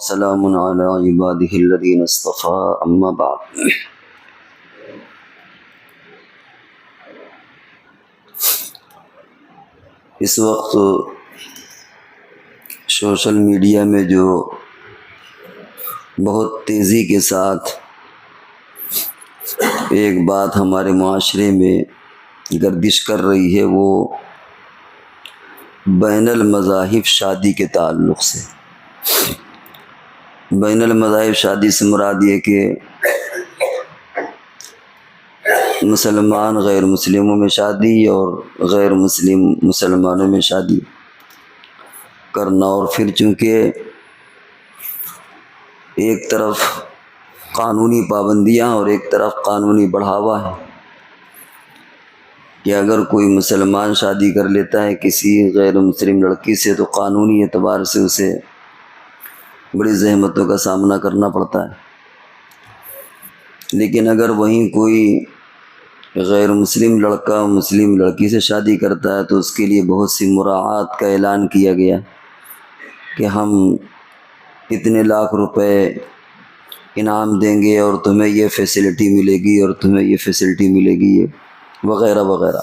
سلام علی عبادہ الذین اصطفیٰ اما بعد۔ اس وقت سوشل میڈیا میں جو بہت تیزی کے ساتھ ایک بات ہمارے معاشرے میں گردش کر رہی ہے، وہ بین المذاہب شادی کے تعلق سے۔ بین المذاہب شادی سے مراد یہ کہ مسلمان غیر مسلموں میں شادی اور غیر مسلم مسلمانوں میں شادی کرنا، اور پھر چونکہ ایک طرف قانونی پابندیاں اور ایک طرف قانونی بڑھاوا ہے کہ اگر کوئی مسلمان شادی کر لیتا ہے کسی غیر مسلم لڑکی سے تو قانونی اعتبار سے اسے بڑی زحمتوں کا سامنا کرنا پڑتا ہے، لیکن اگر وہیں کوئی غیر مسلم لڑکا مسلم لڑکی سے شادی کرتا ہے تو اس کے لیے بہت سی مراعات کا اعلان کیا گیا کہ ہم اتنے لاکھ روپے انعام دیں گے اور تمہیں یہ فیسلٹی ملے گی اور تمہیں یہ فیسلٹی ملے گی، یہ وغیرہ وغیرہ۔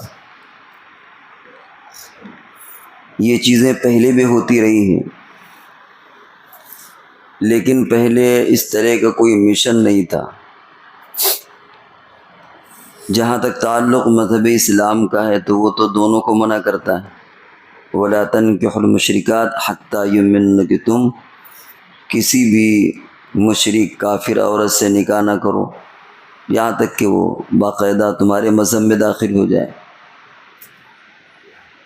یہ چیزیں پہلے بھی ہوتی رہی ہیں، لیکن پہلے اس طرح کا کوئی مشن نہیں تھا۔ جہاں تک تعلق مذہب اسلام کا ہے تو وہ تو دونوں کو منع کرتا ہے، وَلَا تَنكِحُوا الْمُشْرِكَاتِ حَتَّى يُؤْمِنَّ، کہ تم کسی بھی مشرک کافر عورت سے نکاح نہ کرو یہاں تک کہ وہ باقاعدہ تمہارے مذہب میں داخل ہو جائے۔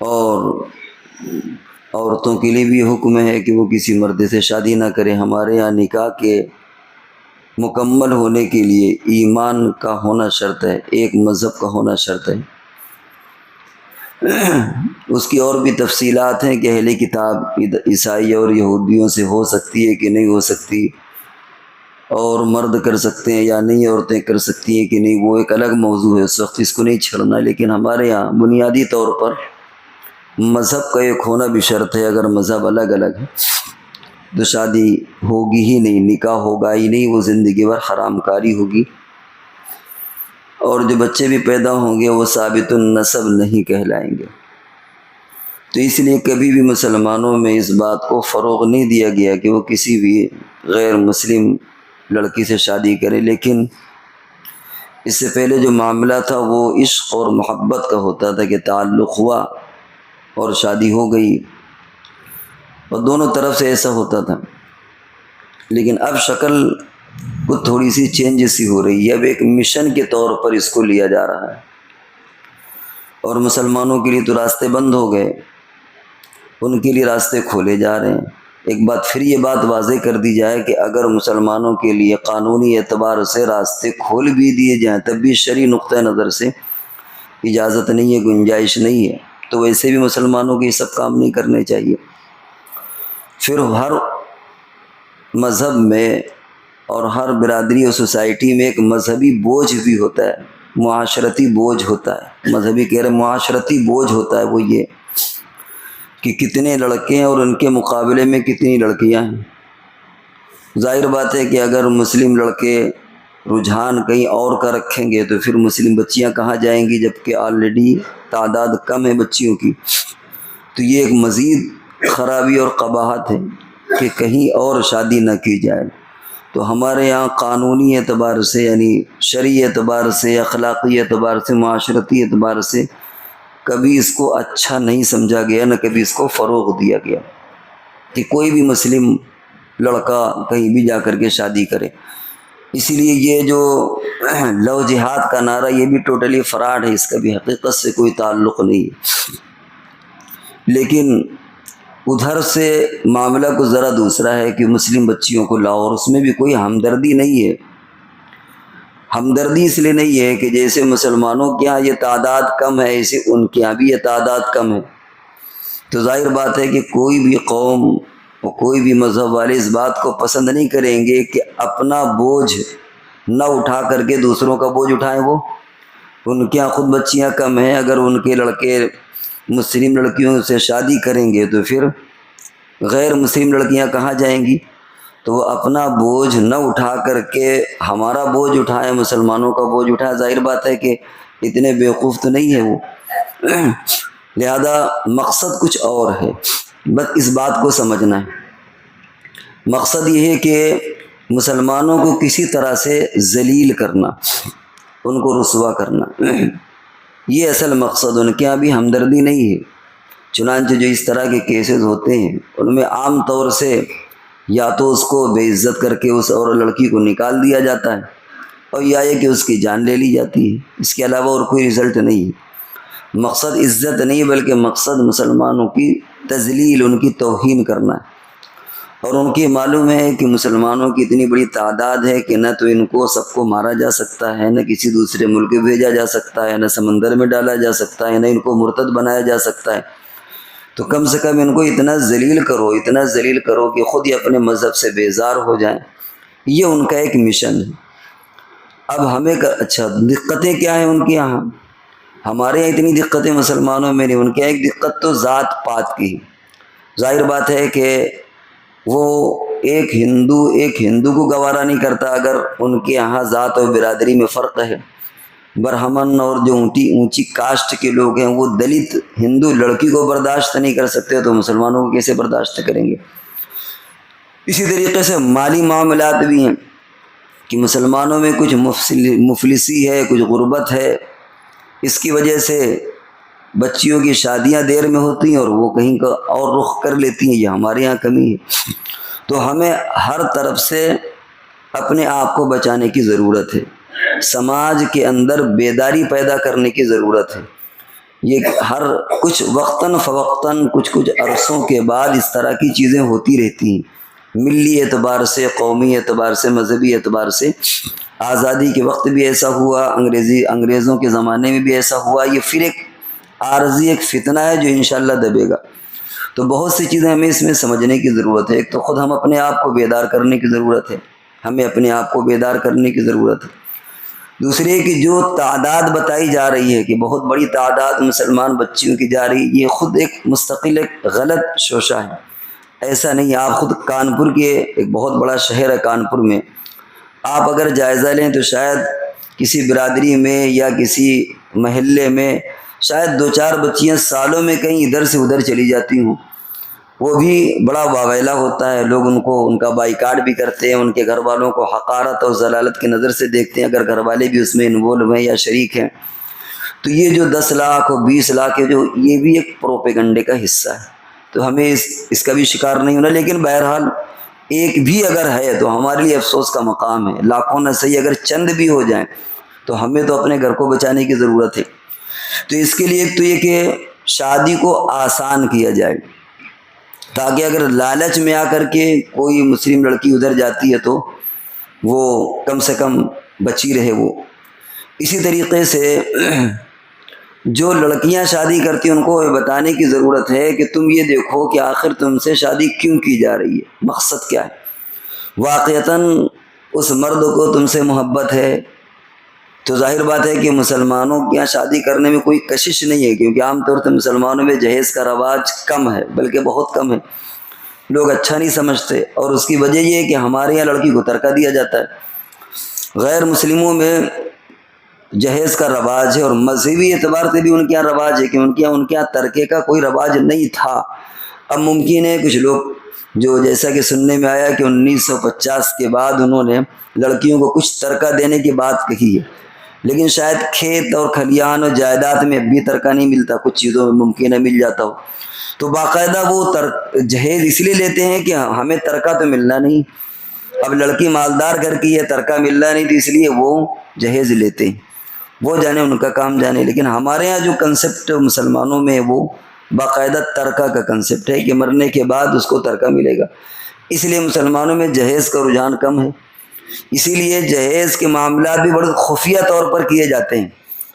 اور عورتوں کے لیے بھی حکم ہے کہ وہ کسی مرد سے شادی نہ کرے۔ ہمارے یہاں نکاح کے مکمل ہونے کے لیے ایمان کا ہونا شرط ہے، ایک مذہب کا ہونا شرط ہے۔ اس کی اور بھی تفصیلات ہیں کہ اہل کتاب عیسائی اور یہودیوں سے ہو سکتی ہے کہ نہیں ہو سکتی، اور مرد کر سکتے ہیں یا نہیں، عورتیں کر سکتی ہیں کہ نہیں، وہ ایک الگ موضوع ہے، اس وقت اس کو نہیں چھڑنا۔ لیکن ہمارے یہاں بنیادی طور پر مذہب کا ایک ہونا بھی شرط ہے۔ اگر مذہب الگ الگ ہے تو شادی ہوگی ہی نہیں، نکاح ہوگا ہی نہیں، وہ زندگی بھر حرام کاری ہوگی، اور جو بچے بھی پیدا ہوں گے وہ ثابت النسب نہیں کہلائیں گے۔ تو اس لیے کبھی بھی مسلمانوں میں اس بات کو فروغ نہیں دیا گیا کہ وہ کسی بھی غیر مسلم لڑکی سے شادی کرے، لیکن اس سے پہلے جو معاملہ تھا وہ عشق اور محبت کا ہوتا تھا کہ تعلق ہوا اور شادی ہو گئی، اور دونوں طرف سے ایسا ہوتا تھا۔ لیکن اب شکل کو تھوڑی سی چینج سی ہو رہی ہے، اب ایک مشن کے طور پر اس کو لیا جا رہا ہے، اور مسلمانوں کے لیے تو راستے بند ہو گئے، ان کے لیے راستے کھولے جا رہے ہیں۔ ایک بات پھر یہ بات واضح کر دی جائے کہ اگر مسلمانوں کے لیے قانونی اعتبار سے راستے کھول بھی دیے جائیں تب بھی شرعی نقطہ نظر سے اجازت نہیں ہے، گنجائش نہیں ہے، تو ویسے بھی مسلمانوں کے یہ سب کام نہیں کرنے چاہیے۔ پھر ہر مذہب میں اور ہر برادری اور سوسائٹی میں ایک مذہبی بوجھ بھی ہوتا ہے، معاشرتی بوجھ ہوتا ہے۔ مذہبی کہہ رہے معاشرتی بوجھ ہوتا ہے، وہ یہ کہ کتنے لڑکے ہیں اور ان کے مقابلے میں کتنی لڑکیاں ہیں۔ ظاہر بات ہے کہ اگر مسلم لڑکے رجحان کہیں اور کا رکھیں گے تو پھر مسلم بچیاں کہاں جائیں گی، جبکہ آلریڈی تعداد کم ہے بچیوں کی۔ تو یہ ایک مزید خرابی اور قباحت ہے کہ کہیں اور شادی نہ کی جائے۔ تو ہمارے یہاں قانونی اعتبار سے، یعنی شرعی اعتبار سے، اخلاقی اعتبار سے، معاشرتی اعتبار سے کبھی اس کو اچھا نہیں سمجھا گیا، نہ کبھی اس کو فروغ دیا گیا کہ کوئی بھی مسلم لڑکا کہیں بھی جا کر کے شادی کرے۔ اسی لیے یہ جو لو جہاد کا نعرہ یہ بھی ٹوٹلی فراڈ ہے، اس کا بھی حقیقت سے کوئی تعلق نہیں ہے۔ لیکن ادھر سے معاملہ کو ذرا دوسرا ہے کہ مسلم بچیوں کو لاؤ، اور اس میں بھی کوئی ہمدردی نہیں ہے۔ ہمدردی اس لیے نہیں ہے کہ جیسے مسلمانوں کے ہاں یہ تعداد کم ہے، ایسے ان کے ہاں بھی یہ تعداد کم ہے۔ تو ظاہر بات ہے کہ کوئی بھی قوم اور کوئی بھی مذہب والے اس بات کو پسند نہیں کریں گے کہ اپنا بوجھ نہ اٹھا کر کے دوسروں کا بوجھ اٹھائیں۔ وہ ان کے ہاں خود بچیاں کم ہیں، اگر ان کے لڑکے مسلم لڑکیوں سے شادی کریں گے تو پھر غیر مسلم لڑکیاں کہاں جائیں گی؟ تو وہ اپنا بوجھ نہ اٹھا کر کے ہمارا بوجھ اٹھائے، مسلمانوں کا بوجھ اٹھائے، ظاہر بات ہے کہ اتنے بیوقوف تو نہیں ہے وہ۔ لہذا مقصد کچھ اور ہے، بس اس بات کو سمجھنا ہے۔ مقصد یہ ہے کہ مسلمانوں کو کسی طرح سے ذلیل کرنا، ان کو رسوا کرنا، یہ اصل مقصد۔ ان کے یہاں بھی ہمدردی نہیں ہے۔ چنانچہ جو اس طرح کے کیسز ہوتے ہیں ان میں عام طور سے یا تو اس کو بے عزت کر کے اس اور لڑکی کو نکال دیا جاتا ہے، اور یا یہ کہ اس کی جان لے لی جاتی ہے، اس کے علاوہ اور کوئی رزلٹ نہیں ہے۔ مقصد عزت نہیں بلکہ مقصد مسلمانوں کی تذلیل، ان کی توہین کرنا ہے۔ اور ان کی معلوم ہے کہ مسلمانوں کی اتنی بڑی تعداد ہے کہ نہ تو ان کو سب کو مارا جا سکتا ہے، نہ کسی دوسرے ملک میں بھیجا جا سکتا ہے، نہ سمندر میں ڈالا جا سکتا ہے، نہ ان کو مرتد بنایا جا سکتا ہے۔ تو کم سے کم ان کو اتنا ذلیل کرو، اتنا ذلیل کرو کہ خود ہی اپنے مذہب سے بیزار ہو جائیں۔ یہ ان کا ایک مشن ہے۔ اب ہمیں اچھا دقتیں کیا ہیں ان کے یہاں؟ ہمارے یہاں اتنی دقتیں مسلمانوں میں نہیں، ان کے یہاں ایک دقت تو ذات پات کی۔ ظاہر بات ہے کہ وہ ایک ہندو کو گوارا نہیں کرتا اگر ان کے یہاں ذات اور برادری میں فرق ہے۔ برہمن اور جو اونچی کاسٹ کے لوگ ہیں وہ دلت ہندو لڑکی کو برداشت نہیں کر سکتے، تو مسلمانوں کو کیسے برداشت کریں گے؟ اسی طریقے سے مالی معاملات بھی ہیں کہ مسلمانوں میں کچھ مفلسی ہے، کچھ غربت ہے، اس کی وجہ سے بچیوں کی شادیاں دیر میں ہوتی ہیں اور وہ کہیں کا اور رخ کر لیتی ہیں، یہ ہمارے یہاں کمی ہے۔ تو ہمیں ہر طرف سے اپنے آپ کو بچانے کی ضرورت ہے، سماج کے اندر بیداری پیدا کرنے کی ضرورت ہے۔ یہ ہر کچھ وقتاً فوقتاً کچھ عرصوں کے بعد اس طرح کی چیزیں ہوتی رہتی ہیں، ملی اعتبار سے، قومی اعتبار سے، مذہبی اعتبار سے۔ آزادی کے وقت بھی ایسا ہوا، انگریزوں کے زمانے میں بھی ایسا ہوا۔ یہ پھر ایک عارضی ایک فتنہ ہے جو انشاءاللہ دبے گا۔ تو بہت سی چیزیں ہمیں اس میں سمجھنے کی ضرورت ہے۔ ایک تو خود ہم اپنے آپ کو بیدار کرنے کی ضرورت ہے، ہمیں اپنے آپ کو بیدار کرنے کی ضرورت ہے۔ دوسرے کہ جو تعداد بتائی جا رہی ہے کہ بہت بڑی تعداد مسلمان بچیوں کی جا رہی، یہ خود ایک مستقل ایک غلط شوشہ ہے، ایسا نہیں۔ آپ خود کانپور کے ایک بہت بڑا شہر ہے، کانپور میں آپ اگر جائزہ لیں تو شاید کسی برادری میں یا کسی محلے میں شاید 2-4 بچیاں سالوں میں کہیں ادھر سے ادھر چلی جاتی ہوں، وہ بھی بڑا واویلا ہوتا ہے۔ لوگ ان کا بائیکاٹ بھی کرتے ہیں، ان کے گھر والوں کو حقارت اور ذلالت کی نظر سے دیکھتے ہیں اگر گھر والے بھی اس میں انوالو ہیں یا شریک ہیں۔ تو یہ جو 10 لاکھ اور 20 لاکھ ہے، جو یہ بھی ایک پروپیگنڈے کا حصہ ہے، تو ہمیں اس کا بھی شکار نہیں ہونا۔ لیکن بہرحال ایک بھی اگر ہے تو ہمارے لیے افسوس کا مقام ہے، لاکھوں نہ صحیح اگر چند بھی ہو جائیں تو ہمیں تو اپنے گھر کو بچانے کی ضرورت ہے۔ تو اس کے لیے ایک تو یہ کہ شادی کو آسان کیا جائے، تاکہ اگر لالچ میں آ کر کے کوئی مسلم لڑکی ادھر جاتی ہے تو وہ کم سے کم بچی رہے وہ۔ اسی طریقے سے جو لڑکیاں شادی کرتی ہیں ان کو بتانے کی ضرورت ہے کہ تم یہ دیکھو کہ آخر تم سے شادی کیوں کی جا رہی ہے، مقصد کیا ہے۔ واقعتاً اس مرد کو تم سے محبت ہے تو ظاہر بات ہے کہ مسلمانوں کے یہاں شادی کرنے میں کوئی کشش نہیں ہے، کیونکہ عام طور سے مسلمانوں میں جہیز کا رواج کم ہے، بلکہ بہت کم ہے، لوگ اچھا نہیں سمجھتے۔ اور اس کی وجہ یہ ہے کہ ہمارے یہاں لڑکی کو ترکہ دیا جاتا ہے۔ غیر مسلموں میں جہیز کا رواج ہے، اور مذہبی اعتبار سے بھی ان کے یہاں رواج ہے کہ ان کے یہاں ترکے کا کوئی رواج نہیں تھا۔ اب ممکن ہے کچھ لوگ جو جیسا کہ سننے میں آیا کہ 1950 کے بعد انہوں نے لڑکیوں کو کچھ ترکہ دینے کی بات کہی ہے، لیکن شاید کھیت اور کھلیان اور جائیداد میں بھی ترکہ نہیں ملتا، کچھ چیزوں میں ممکن ہے مل جاتا ہو۔ تو باقاعدہ وہ جہیز اس لیے لیتے ہیں کہ ہمیں ترکہ تو ملنا نہیں، اب لڑکی مالدار گھر کی ہے، ترکہ ملنا نہیں، تو اس لیے وہ جہیز لیتے ہیں، وہ جانے ان کا کام جانے۔ لیکن ہمارے ہاں جو کنسپٹ مسلمانوں میں وہ باقاعدہ ترکہ کا کنسپٹ ہے کہ مرنے کے بعد اس کو ترکہ ملے گا، اس لیے مسلمانوں میں جہیز کا رجحان کم ہے۔ اسی لیے جہیز کے معاملات بھی بڑے خفیہ طور پر کیے جاتے ہیں،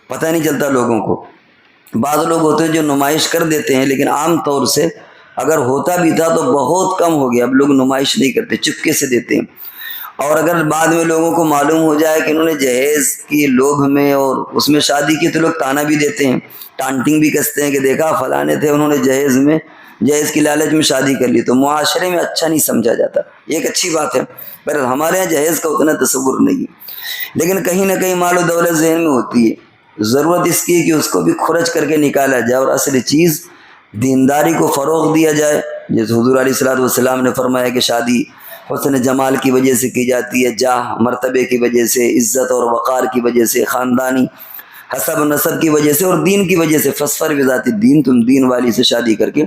پتہ نہیں چلتا لوگوں کو۔ بعض لوگ ہوتے ہیں جو نمائش کر دیتے ہیں، لیکن عام طور سے اگر ہوتا بھی تھا تو بہت کم ہو گیا، اب لوگ نمائش نہیں کرتے، چپکے سے دیتے ہیں۔ اور اگر بعد میں لوگوں کو معلوم ہو جائے کہ انہوں نے جہیز کی لوبھ میں اور اس میں شادی کی تو لوگ تانا بھی دیتے ہیں، ٹانٹنگ بھی کستے ہیں کہ دیکھا فلانے تھے انہوں نے جہیز میں جہیز کی لالچ میں شادی کر لی تو معاشرے میں اچھا نہیں سمجھا جاتا، یہ ایک اچھی بات ہے، پر ہمارے یہاں جہیز کا اتنا تصور نہیں ہے، لیکن کہیں نہ کہیں مال و دولت ذہن میں ہوتی ہے، ضرورت اس کی ہے کہ اس کو بھی خرچ کر کے نکالا جائے، اور اصل چیز دینداری کو فروغ دیا جائے، جیسے حضور علیہ الصلوۃ والسلام نے فرمایا کہ شادی حسن جمال کی وجہ سے کی جاتی ہے، جاہ مرتبے کی وجہ سے، عزت اور وقار کی وجہ سے، خاندانی حسب و نسب کی وجہ سے، اور دین کی وجہ سے، فاصبر بذات الدین، تم دین والی سے شادی کر کے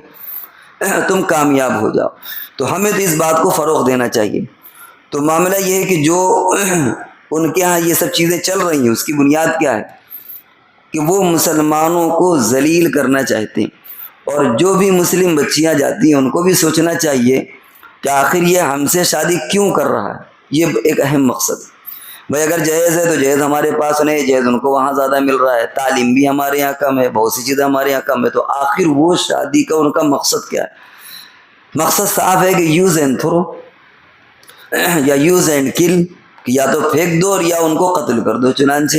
تم کامیاب ہو جاؤ۔ تو ہمیں تو اس بات کو فروغ دینا چاہیے۔ تو معاملہ یہ ہے کہ جو ان کے ہاں یہ سب چیزیں چل رہی ہیں، اس کی بنیاد کیا ہے کہ وہ مسلمانوں کو ذلیل کرنا چاہتے ہیں، اور جو بھی مسلم بچیاں جاتی ہیں ان کو بھی سوچنا چاہیے کہ آخر یہ ہم سے شادی کیوں کر رہا ہے، یہ ایک اہم مقصد ہے۔ بھائی اگر جہیز ہے تو جہیز ہمارے پاس نہیں، جہیز ان کو وہاں زیادہ مل رہا ہے، تعلیم بھی ہمارے یہاں کم ہے، بہت سی چیزیں ہمارے یہاں کم ہے، تو آخر وہ شادی کا ان کا مقصد کیا ہے؟ مقصد صاف ہے کہ یوز اینڈ تھرو یا یوز اینڈ کل، کہ یا تو پھینک دو اور یا ان کو قتل کر دو۔ چنانچہ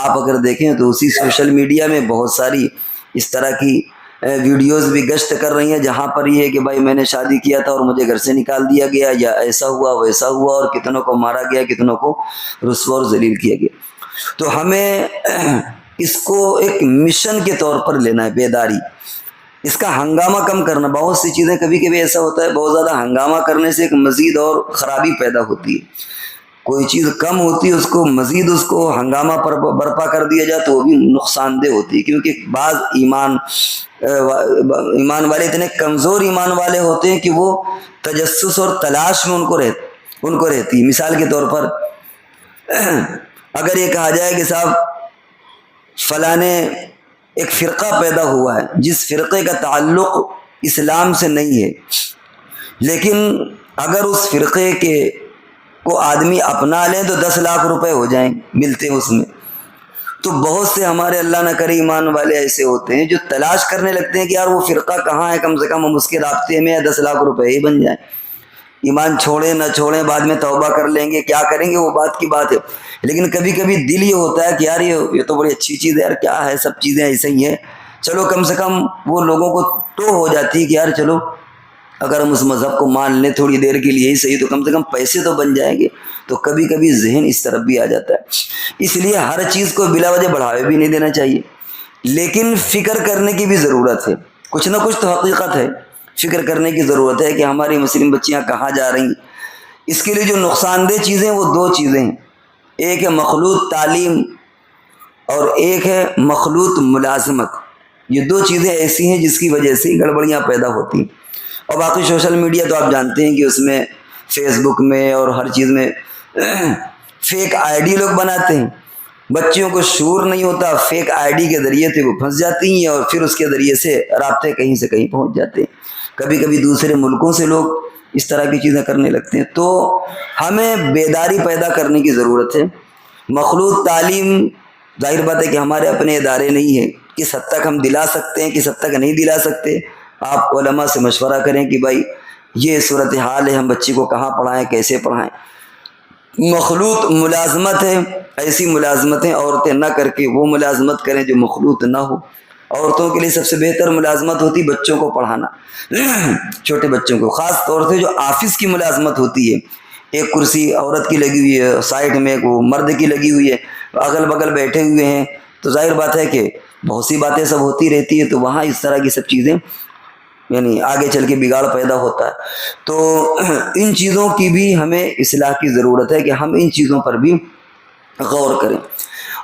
آپ اگر دیکھیں تو اسی سوشل میڈیا میں بہت ساری اس طرح کی ویڈیوز بھی گشت کر رہی ہیں، جہاں پر یہ ہے کہ بھائی میں نے شادی کیا تھا اور مجھے گھر سے نکال دیا گیا، یا ایسا ہوا ویسا ہوا، اور کتنوں کو مارا گیا، کتنوں کو رسوا اور ذلیل کیا گیا۔ تو ہمیں اس کو ایک مشن کے طور پر لینا ہے، بیداری، اس کا ہنگامہ کم کرنا۔ بہت سی چیزیں کبھی کبھی ایسا ہوتا ہے، بہت زیادہ ہنگامہ کرنے سے ایک مزید اور خرابی پیدا ہوتی ہے۔ کوئی چیز کم ہوتی ہے، اس کو مزید اس کو ہنگامہ پر برپا کر دیا جائے تو وہ بھی نقصان دہ ہوتی ہے، کیونکہ بعض ایمان والے اتنے کمزور ایمان والے ہوتے ہیں کہ وہ تجسس اور تلاش میں ان کو رہتی ہے۔ مثال کے طور پر اگر یہ کہا جائے کہ صاحب فلانے ایک فرقہ پیدا ہوا ہے جس فرقے کا تعلق اسلام سے نہیں ہے، لیکن اگر اس فرقے کو آدمی اپنا لیں تو 10 لاکھ روپے ہو جائیں ملتے ہیں اس میں، تو بہت سے ہمارے اللہ نہ کرے ایمان والے ایسے ہوتے ہیں جو تلاش کرنے لگتے ہیں کہ یار وہ فرقہ کہاں ہے، کم سے کم ہم اس کے رابطے میں 10 لاکھ روپے ہی بن جائیں، ایمان چھوڑیں نہ چھوڑیں بعد میں توبہ کر لیں گے، کیا کریں گے وہ بات کی بات ہے۔ لیکن کبھی کبھی دل یہ ہوتا ہے کہ یار یہ تو بڑی اچھی چیز ہے یار، کیا ہے، سب چیزیں ایسے ہی ہیں، چلو کم سے کم وہ لوگوں کو تو ہو جاتی ہے کہ یار چلو اگر ہم اس مذہب کو مان لیں تھوڑی دیر کے لیے ہی صحیح تو کم سے کم پیسے تو بن جائیں گے۔ تو کبھی کبھی ذہن اس طرف بھی آ جاتا ہے، اس لیے ہر چیز کو بلا وجہ بڑھاوے بھی نہیں دینا چاہیے، لیکن فکر کرنے کی بھی ضرورت ہے، کچھ نہ کچھ تو حقیقت ہے، فکر کرنے کی ضرورت ہے کہ ہماری مسلم بچیاں کہاں جا رہی ہیں۔ اس کے لیے جو نقصان دہ چیزیں وہ 2 چیزیں ہیں، ایک ہے مخلوط تعلیم اور ایک ہے مخلوط ملازمت۔ یہ 2 چیزیں ایسی ہیں جس کی وجہ سے گڑبڑیاں پیدا ہوتی ہیں۔ اور باقی سوشل میڈیا تو آپ جانتے ہیں کہ اس میں فیس بک میں اور ہر چیز میں فیک آئی ڈی لوگ بناتے ہیں، بچیوں کو شعور نہیں ہوتا، فیک آئی ڈی کے ذریعے سے وہ پھنس جاتی ہیں اور پھر اس کے ذریعے سے رابطے کہیں سے کہیں پہنچ جاتے ہیں، کبھی کبھی دوسرے ملکوں سے لوگ اس طرح کی چیزیں کرنے لگتے ہیں۔ تو ہمیں بیداری پیدا کرنے کی ضرورت ہے۔ مخلوط تعلیم ظاہر بات ہے کہ ہمارے اپنے ادارے نہیں ہیں، کس حد تک ہم دلا سکتے ہیں کس حد تک نہیں دلا سکتے، آپ علماء سے مشورہ کریں کہ بھائی یہ صورتحال ہے، ہم بچی کو کہاں پڑھائیں، کیسے پڑھائیں۔ مخلوط ملازمت ہے، ایسی ملازمتیں عورتیں نہ کر کے وہ ملازمت کریں جو مخلوط نہ ہو۔ عورتوں کے لیے سب سے بہتر ملازمت ہوتی بچوں کو پڑھانا، چھوٹے بچوں کو، خاص طور سے جو آفس کی ملازمت ہوتی ہے، ایک کرسی عورت کی لگی ہوئی ہے، سائڈ میں وہ مرد کی لگی ہوئی ہے، اگل بغل بیٹھے ہوئے ہیں، تو ظاہر بات ہے کہ بہت سی باتیں سب ہوتی رہتی ہے، تو وہاں اس طرح کی سب چیزیں یعنی آگے چل کے بگاڑ پیدا ہوتا ہے۔ تو ان چیزوں کی بھی ہمیں اصلاح کی ضرورت ہے کہ ہم ان چیزوں پر بھی غور کریں،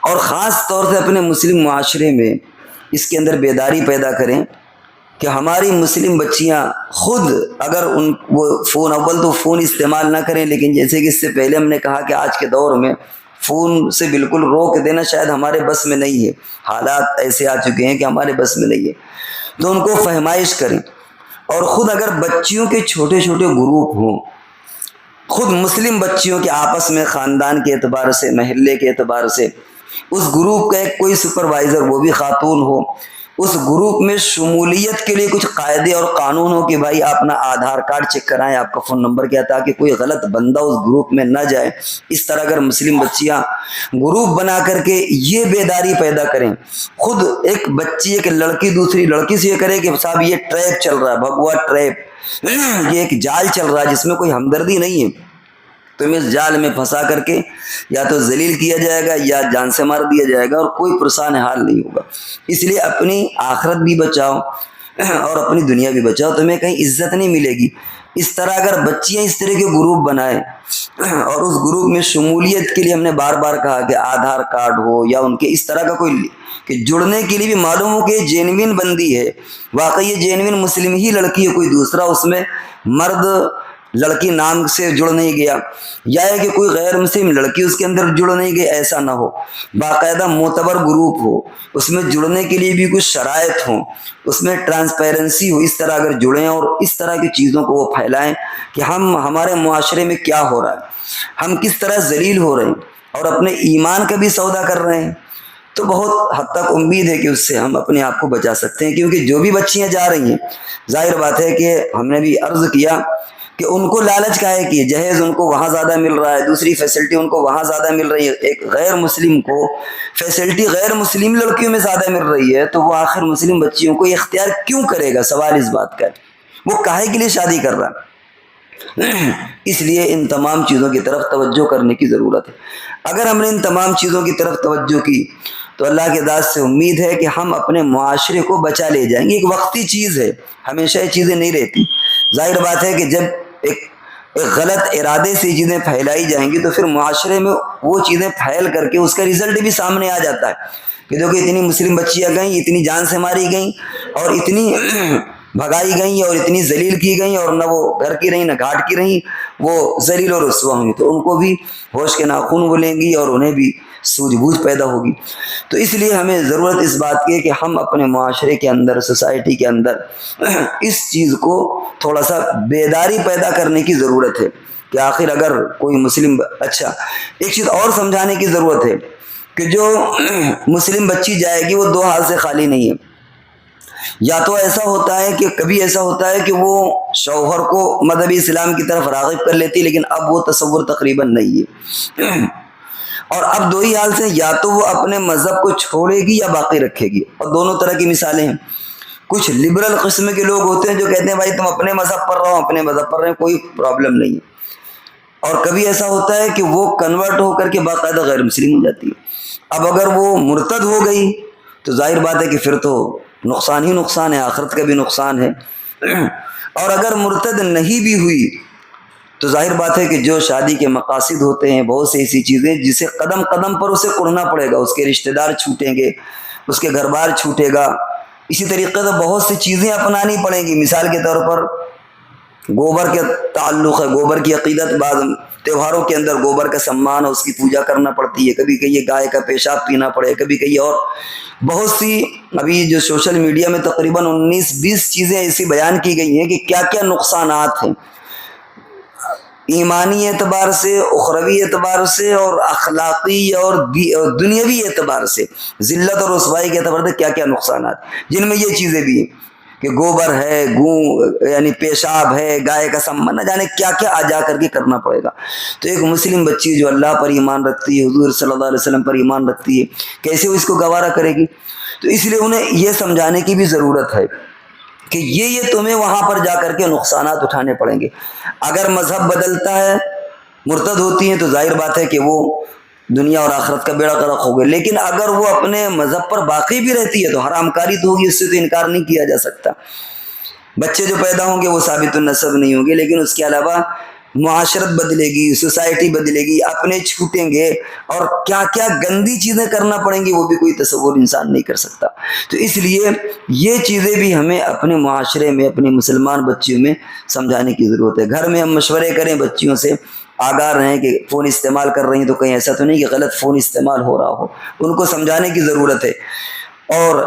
اور خاص طور سے اپنے مسلم معاشرے میں اس کے اندر بیداری پیدا کریں کہ ہماری مسلم بچیاں خود اگر وہ فون، اول تو فون استعمال نہ کریں، لیکن جیسے کہ اس سے پہلے ہم نے کہا کہ آج کے دور میں فون سے بالکل روک دینا شاید ہمارے بس میں نہیں ہے، حالات ایسے آ چکے ہیں کہ ہمارے بس میں نہیں ہے، تو ان کو فہمائش کریں، اور خود اگر بچیوں کے چھوٹے چھوٹے گروپ ہوں، خود مسلم بچیوں کے آپس میں خاندان کے اعتبار سے، محلے کے اعتبار سے، اس گروپ کا ایک کوئی سپروائزر، وہ بھی خاتون ہو، اس گروپ میں شمولیت کے لیے کچھ قاعدے اور قانون ہو کہ بھائی آپ اپنا آدھار کارڈ چیک کرائیں، آپ کا فون نمبر کیا، تاکہ کوئی غلط بندہ اس گروپ میں نہ جائے۔ اس طرح اگر مسلم بچیاں گروپ بنا کر کے یہ بیداری پیدا کریں، خود ایک بچی ایک لڑکی دوسری لڑکی سے یہ کرے کہ صاحب یہ ٹریپ چل رہا ہے، بھگوا ٹریپ، یہ ایک جال چل رہا ہے جس میں کوئی ہمدردی نہیں ہے، تم اس جال میں پھنسا کر کے یا تو ذلیل کیا جائے گا یا جان سے مار دیا جائے گا، اور کوئی پرسان حال نہیں ہوگا۔ اس لیے اپنی آخرت بھی بچاؤ اور اپنی دنیا بھی بچاؤ، تمہیں کہیں عزت نہیں ملے گی۔ اس طرح اگر بچیاں اس طرح کے گروپ بنائیں اور اس گروپ میں شمولیت کے لیے ہم نے بار بار کہا کہ آدھار کارڈ ہو یا ان کے اس طرح کا کوئی کہ جڑنے کے لیے بھی معلوم ہو کہ یہ جینوین بندی ہے، واقعی یہ جینوین مسلم ہی لڑکی ہے، کوئی دوسرا اس میں مرد لڑکی نام سے جڑ نہیں گیا، یا ہے کہ کوئی غیر مسلم لڑکی اس کے اندر جڑ نہیں گئی، ایسا نہ ہو۔ باقاعدہ معتبر گروپ ہو، اس میں جڑنے کے لیے بھی کچھ شرائط ہوں، اس میں ٹرانسپیرنسی ہو، اس طرح اگر جڑیں اور اس طرح کی چیزوں کو وہ پھیلائیں کہ ہمارے معاشرے میں کیا ہو رہا ہے، ہم کس طرح ذلیل ہو رہے ہیں اور اپنے ایمان کا بھی سودا کر رہے ہیں، تو بہت حد تک امید ہے کہ اس سے ہم اپنے آپ کو بچا سکتے ہیں۔ کیونکہ جو بھی بچیاں جا رہی ہیں، ظاہر بات ہے کہ ہم نے بھی عرض کیا کہ ان کو لالچ کا ہے کہ جہیز ان کو وہاں زیادہ مل رہا ہے، دوسری فیسلٹی ان کو وہاں زیادہ مل رہی ہے، ایک غیر مسلم کو فیسلٹی غیر مسلم لڑکیوں میں زیادہ مل رہی ہے، تو وہ آخر مسلم بچیوں کو اختیار کیوں کرے گا؟ سوال اس بات کا ہے، وہ کاہے کے لیے شادی کر رہا ہے؟ اس لیے ان تمام چیزوں کی طرف توجہ کرنے کی ضرورت ہے۔ اگر ہم نے ان تمام چیزوں کی طرف توجہ کی تو اللہ کے ذات سے امید ہے کہ ہم اپنے معاشرے کو بچا لے جائیں گے۔ ایک وقتی چیز ہے، ہمیشہ یہ چیزیں نہیں رہتی۔ ظاہر بات ہے کہ جب ایک غلط ارادے سے چیزیں پھیلائی جائیں گی تو پھر معاشرے میں وہ چیزیں پھیل کر کے اس کا رزلٹ بھی سامنے آ جاتا ہے کہ دیکھو اتنی مسلم بچیاں گئیں، اتنی جان سے ماری گئیں اور اتنی بھگائی گئیں اور اتنی ذلیل کی گئیں، اور نہ وہ گھر کی رہیں نہ گھاٹ کی رہیں، وہ ذلیل اور رسوا ہوئی، تو ان کو بھی ہوش کے ناخن بولیں گی اور انہیں بھی سوجھ بوجھ پیدا ہوگی۔ تو اس لیے ہمیں ضرورت اس بات کی ہے کہ ہم اپنے معاشرے کے اندر، سوسائٹی کے اندر اس چیز کو تھوڑا سا بیداری پیدا کرنے کی ضرورت ہے کہ آخر اگر کوئی مسلم اچھا ایک چیز اور سمجھانے کی ضرورت ہے کہ جو مسلم بچی جائے گی وہ دو ہاتھ سے خالی نہیں ہے۔ یا تو ایسا ہوتا ہے کہ کبھی ایسا ہوتا ہے کہ وہ شوہر کو مذہب اسلام کی طرف راغب کر لیتی، لیکن اب وہ تصور تقریباً نہیں ہے، اور اب دو ہی حال سے، یا تو وہ اپنے مذہب کو چھوڑے گی یا باقی رکھے گی، اور دونوں طرح کی مثالیں ہیں۔ کچھ لبرل قسم کے لوگ ہوتے ہیں جو کہتے ہیں بھائی تم اپنے مذہب پر رہو، اپنے مذہب پر رہے، کوئی پرابلم نہیں ہے، اور کبھی ایسا ہوتا ہے کہ وہ کنورٹ ہو کر کے باقاعدہ غیر مسلم ہو جاتی ہے۔ اب اگر وہ مرتد ہو گئی تو ظاہر بات ہے کہ پھر تو نقصان ہی نقصان ہے، آخرت کا بھی نقصان ہے، اور اگر مرتد نہیں بھی ہوئی تو ظاہر بات ہے کہ جو شادی کے مقاصد ہوتے ہیں، بہت سی ایسی چیزیں جسے قدم قدم پر اسے اڑنا پڑے گا، اس کے رشتہ دار چھوٹیں گے، اس کے گھر بار چھوٹے گا، اسی طریقے سے بہت سی چیزیں اپنانی پڑیں گی۔ مثال کے طور پر گوبر کے تعلق ہے، گوبر کی عقیدت، بعض تہواروں کے اندر گوبر کا سمان اور اس کی پوجا کرنا پڑتی ہے، کبھی کہیں گائے کا پیشاب پینا پڑے، کبھی کہیں اور بہت سی ابھی جو سوشل میڈیا میں تقریباً 19-20 چیزیں ایسی بیان کی گئی ہیں کہ کیا کیا نقصانات ہیں ایمانی اعتبار سے، اخروی اعتبار سے، اور اخلاقی اور دنیاوی اعتبار سے، ذلت اور رسوائی کے اعتبار سے کیا کیا نقصانات، جن میں یہ چیزیں بھی ہیں کہ گوبر ہے، یعنی پیشاب ہے، گائے کا سمن، نہ جانے کیا کیا آ جا کر کے کرنا پڑے گا۔ تو ایک مسلم بچی جو اللہ پر ایمان رکھتی ہے، حضور صلی اللہ علیہ وسلم پر ایمان رکھتی ہے، کیسے وہ اس کو گوارا کرے گی؟ تو اس لیے انہیں یہ سمجھانے کی بھی ضرورت ہے کہ یہ تمہیں وہاں پر جا کر کے نقصانات اٹھانے پڑیں گے۔ اگر مذہب بدلتا ہے، مرتد ہوتی ہیں، تو ظاہر بات ہے کہ وہ دنیا اور آخرت کا بیڑا غرق ہو گئے، لیکن اگر وہ اپنے مذہب پر باقی بھی رہتی ہے تو حرام کاری تو ہوگی، اس سے تو انکار نہیں کیا جا سکتا۔ بچے جو پیدا ہوں گے وہ ثابت النسب نہیں ہوں گے، لیکن اس کے علاوہ معاشرت بدلے گی، سوسائٹی بدلے گی، اپنے چھوٹیں گے، اور کیا کیا گندی چیزیں کرنا پڑیں گی وہ بھی کوئی تصور انسان نہیں کر سکتا۔ تو اس لیے یہ چیزیں بھی ہمیں اپنے معاشرے میں، اپنی مسلمان بچیوں میں سمجھانے کی ضرورت ہے۔ گھر میں ہم مشورے کریں، بچیوں سے آگاہ رہیں کہ فون استعمال کر رہی ہیں تو کہیں ایسا تو نہیں کہ غلط فون استعمال ہو رہا ہو، ان کو سمجھانے کی ضرورت ہے۔ اور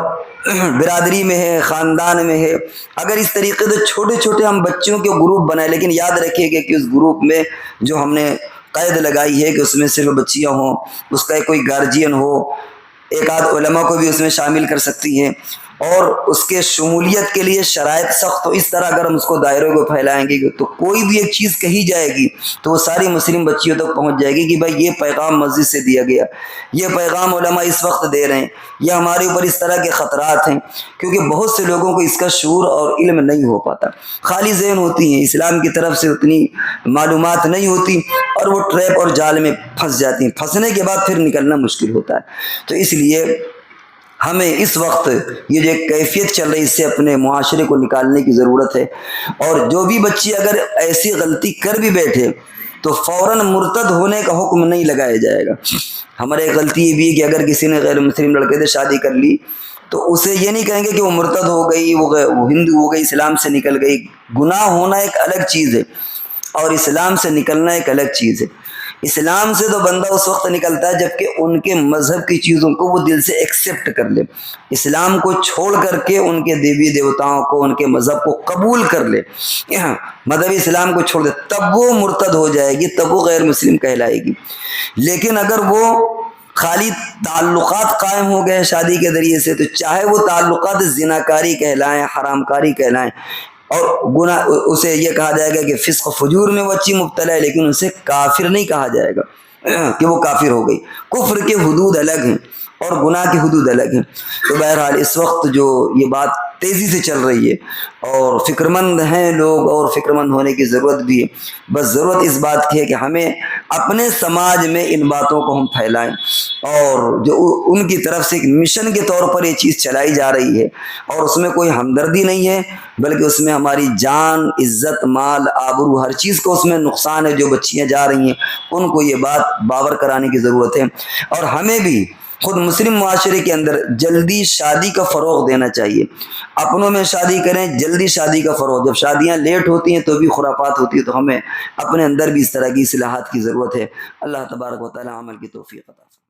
برادری میں ہے، خاندان میں ہے، اگر اس طریقے سے چھوٹے چھوٹے ہم بچوں کے گروپ بنائیں، لیکن یاد رکھیے کہ اس گروپ میں جو ہم نے قید لگائی ہے کہ اس میں صرف بچیاں ہوں، اس کا کوئی گارجین ہو، ایک آدھ علماء کو بھی اس میں شامل کر سکتی ہیں، اور اس کے شمولیت کے لیے شرائط سخت، تو اس طرح اگر ہم اس کو دائروں کو پھیلائیں گے تو کوئی بھی ایک چیز کہی جائے گی تو وہ ساری مسلم بچیوں تک پہنچ جائے گی کہ بھائی یہ پیغام مسجد سے دیا گیا، یہ پیغام علماء اس وقت دے رہے ہیں، یا ہمارے اوپر اس طرح کے خطرات ہیں، کیونکہ بہت سے لوگوں کو اس کا شعور اور علم نہیں ہو پاتا، خالی ذہن ہوتی ہیں، اسلام کی طرف سے اتنی معلومات نہیں ہوتی، اور وہ ٹریپ اور جال میں پھنس جاتی ہیں، پھنسنے کے بعد پھر نکلنا مشکل ہوتا ہے۔ تو اس لیے ہمیں اس وقت یہ جو کیفیت چل رہی ہے اس سے اپنے معاشرے کو نکالنے کی ضرورت ہے، اور جو بھی بچی اگر ایسی غلطی کر بھی بیٹھے تو فوراً مرتد ہونے کا حکم نہیں لگایا جائے گا۔ ہمارے ایک غلطی یہ بھی ہے کہ اگر کسی نے غیر مسلم لڑکے سے شادی کر لی تو اسے یہ نہیں کہیں گے کہ وہ مرتد ہو گئی، وہ ہندو ہو گئی، اسلام سے نکل گئی۔ گناہ ہونا ایک الگ چیز ہے اور اسلام سے نکلنا ایک الگ چیز ہے۔ اسلام سے تو بندہ اس وقت نکلتا ہے جبکہ ان کے مذہب کی چیزوں کو وہ دل سے ایکسیپٹ کر لے، اسلام کو چھوڑ کر کے ان کے دیوی دیوتاؤں کو، ان کے مذہب کو قبول کر لے، مذہب اسلام کو چھوڑ دے، تب وہ مرتد ہو جائے گی، تب وہ غیر مسلم کہلائے گی۔ لیکن اگر وہ خالی تعلقات قائم ہو گئے شادی کے ذریعے سے، تو چاہے وہ تعلقات زناکاری کہلائیں، حرام کاری کہلائیں، اور گناہ، اسے یہ کہا جائے گا کہ فسق و فجور میں وہ اچھی مبتلا ہے، لیکن اسے کافر نہیں کہا جائے گا کہ وہ کافر ہو گئی۔ کفر کے حدود الگ ہیں اور گناہ کی حدود الگ ہیں۔ تو بہرحال اس وقت جو یہ بات تیزی سے چل رہی ہے اور فکر مند ہیں لوگ، اور فکر مند ہونے کی ضرورت بھی ہے، بس ضرورت اس بات کی ہے کہ ہمیں اپنے سماج میں ان باتوں کو ہم پھیلائیں، اور جو ان کی طرف سے ایک مشن کے طور پر یہ چیز چلائی جا رہی ہے، اور اس میں کوئی ہمدردی نہیں ہے، بلکہ اس میں ہماری جان، عزت، مال، آبرو، ہر چیز کو اس میں نقصان ہے۔ جو بچیاں جا رہی ہیں ان کو یہ بات باور کرانے کی ضرورت ہے، اور ہمیں بھی خود مسلم معاشرے کے اندر جلدی شادی کا فروغ دینا چاہیے۔ اپنوں میں شادی کریں، جلدی شادی کا فروغ۔ جب شادیاں لیٹ ہوتی ہیں تو بھی خرافات ہوتی ہے، تو ہمیں اپنے اندر بھی اس طرح کی اصلاحات کی ضرورت ہے۔ اللہ تبارک و تعالی عمل کی توفیق عطا فرمائے۔